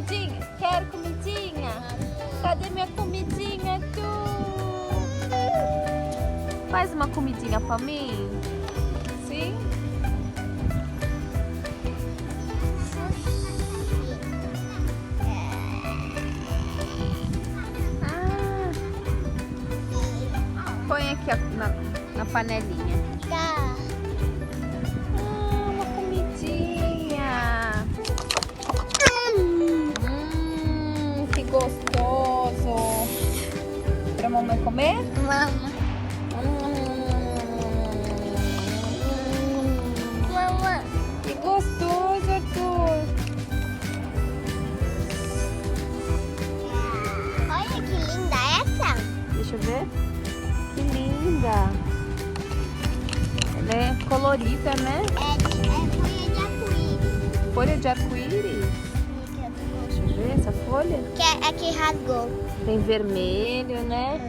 comidinha? Quero comidinha? Cadê minha comidinha, tu? Faz uma comidinha pra mim? Sim? Põe aqui ó, na panelinha. Tá. Uma comidinha. Que gostoso. Pra mamãe comer? Mamãe. Mamãe. Que gostoso, Arthur. Olha que linda essa. Deixa eu ver. Que linda. Ela é colorida, né? É folha de arco-íris. Folha de arco-íris. Deixa eu ver essa folha. Que é que rasgou. Tem vermelho, né?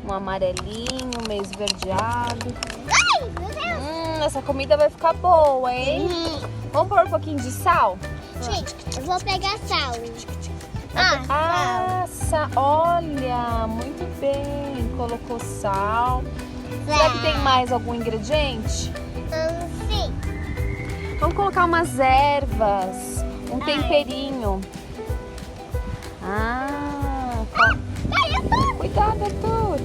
Um amarelinho, meio esverdeado. Ai, meu Deus. Essa comida vai ficar boa, hein? Vamos pôr um pouquinho de sal? Gente, eu vou pegar sal. Olha, muito bem. Colocou sal. Será que tem mais algum ingrediente? Sim. Vamos colocar umas ervas, um temperinho. Cuidado, Arthur.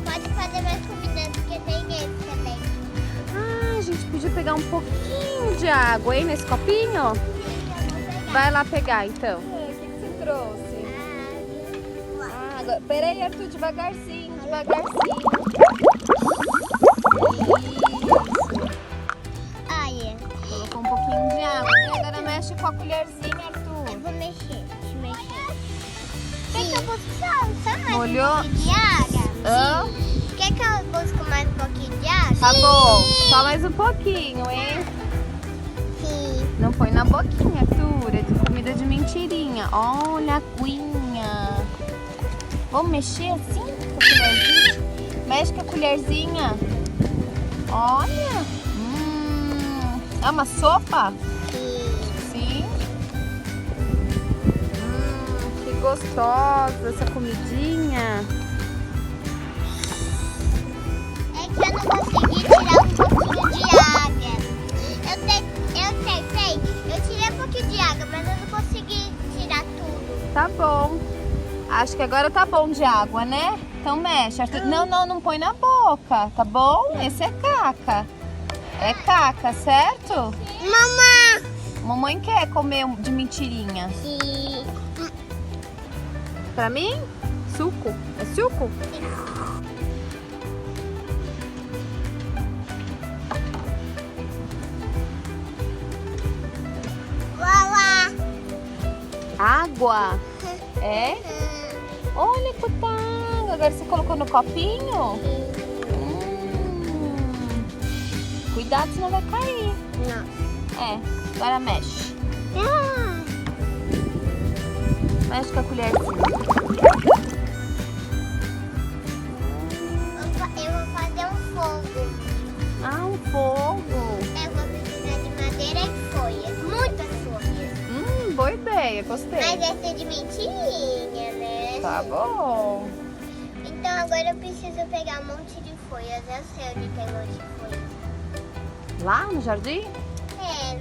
Pode fazer mais comida porque tem esse também. A gente podia pegar um pouquinho de água, hein, nesse copinho? Sim, eu vou pegar. Vai lá pegar, então. O que você trouxe? Água. Peraí, Arthur, devagarzinho, devagarzinho. Isso. Olha, Colocou um pouquinho de água. E agora mexe com a colherzinha, Arthur. eu vou mexer. Deixa eu mexer. Quer que eu busque só mais Molhou? um pouquinho de água? Hã? Quer que eu busque mais um pouquinho de água? Tá bom. Só mais um pouquinho, hein? Sim. Não põe na boquinha, Arthur. É de comida de mentirinha. Olha a aguinha. Vamos mexer assim com a colherzinha? Mexe com a colherzinha. Olha. É uma sopa? Sim. Sim. Que gostosa essa comidinha. É que eu não consegui tirar um pouquinho de água. Eu tentei. Eu tirei um pouquinho de água, mas eu não consegui tirar tudo. Tá bom. Acho que agora tá bom de água, né? Então mexe. Arthur. Não põe na boca, tá bom? Esse é caca. É caca, certo? Mamãe! Mamãe quer comer de mentirinha. Sim. Pra mim? Suco. É suco? Lá. Água. É? Olha quanta água. Agora você colocou no copinho? Cuidado, senão vai cair. Não. É, agora mexe. Mexe com a colherzinha. Eu vou fazer um fogo. Um fogo. Eu vou precisar de madeira e folhas. Muitas folhas. Boa ideia, gostei. Mas essa é de mentirinha, né? Tá bom. Então agora eu preciso pegar um monte de folhas. Eu sei onde tem um monte de folhas. Lá no jardim? É.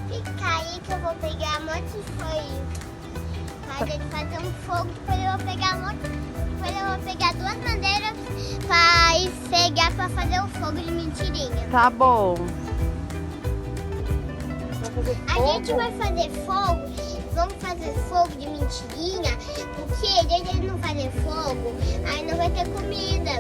Fica aí que eu vou pegar um monte de folhas. Pra gente fazer um fogo. Depois eu vou pegar um monte. Depois eu vou pegar 2 madeiras pra esfregar pra fazer o fogo de mentirinha. Tá bom. A gente vai fazer fogo, vamos fazer fogo de mentirinha, porque se a gente não fazer fogo, aí não vai ter comida.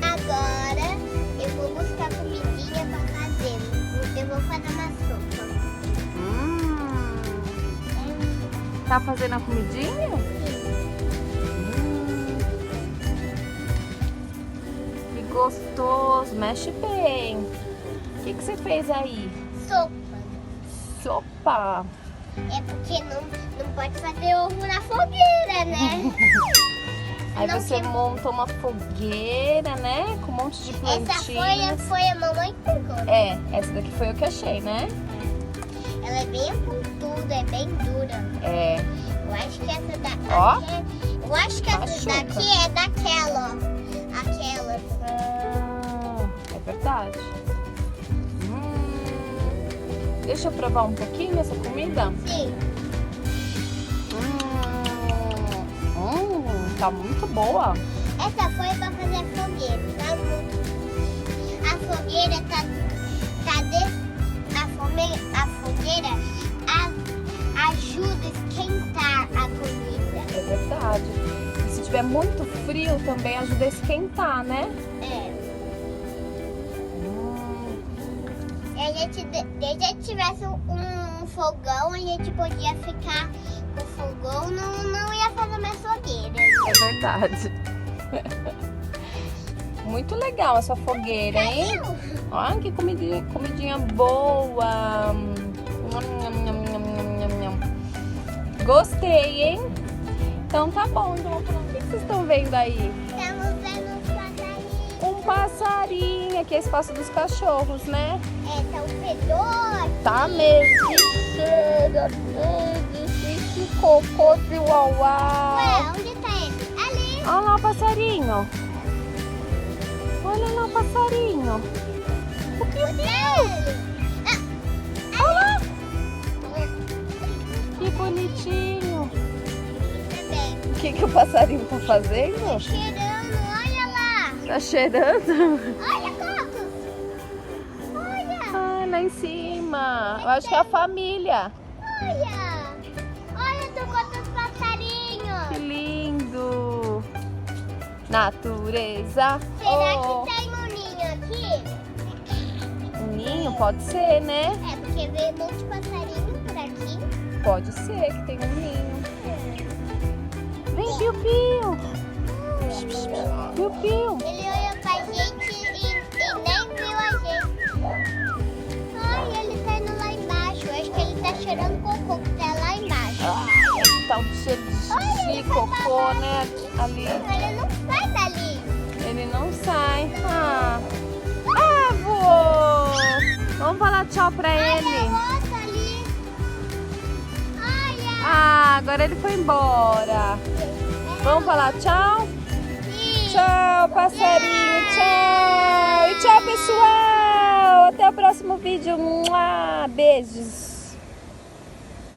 Agora eu vou buscar comidinha pra fazer. Eu vou fazer uma sopa. Tá fazendo a comidinha? Que gostoso. Mexe bem. O que você fez aí? Sopa. Sopa. É porque não pode fazer ovo na fogueira, né? Aí Não você que- monta uma fogueira, né? Com um monte de Essa plantinhas. foi a mamãe que pegou. É, essa daqui foi o que achei, né? Ela é bem pontuda, é bem dura. É. Eu acho que essa daqui. Ó. Eu acho que essa Machuca. daqui é daquela, ó. Aquela. É verdade. Deixa eu provar um pouquinho essa comida. Sim. Tá muito boa. Essa foi pra fazer fogueira, tá? A fogueira a fogueira ajuda a esquentar a comida. É verdade. E se tiver muito frio também ajuda a esquentar, né? É. E a gente, desde que tivesse um fogão, a gente podia ficar com o fogão, não ia fazer mais fogueira. É verdade. Muito legal essa fogueira, hein? Olha que comidinha boa. Gostei, hein? Então tá bom. Então, o que vocês estão vendo aí? Estamos vendo um passarinho. Um passarinho. Aqui é espaço dos cachorros, né? É, tá um fedor. Tá mesmo. Que cheira, que cocô de uauá. Ué, onde tá ele? Ali. Olha lá o passarinho. Olha lá o passarinho. O que Olha lá. Que bonitinho. O que o passarinho tá fazendo? Cheirando, olha lá. Tá cheirando? Olha, Cocos. Olha, Ah, lá em cima. Eu acho que é a família. olha. Olha, tem quantos passarinhos. Que lindo. Natureza. Será Oh. que tem um ninho aqui? Um ninho? Pode ser, né? É, porque veio um monte de passarinho por aqui. Pode ser que tenha um ninho. Vem, piu-piu. Piu-piu. Ele olhou pra gente e nem viu a gente. Ai, ele tá indo lá embaixo. Eu acho que ele tá cheirando cocô que tá lá embaixo. Tá um cheiro de xixi, cocô, né? Ali. Ele não sai dali. Ele não sai. Ah, voou. Vamos falar tchau pra Olha ele. o outro ali. Olha. Ah, agora ele foi embora. Vamos falar tchau? Sim. Tchau, passarinho. Tchau. E tchau, pessoal. Até o próximo vídeo. Beijos.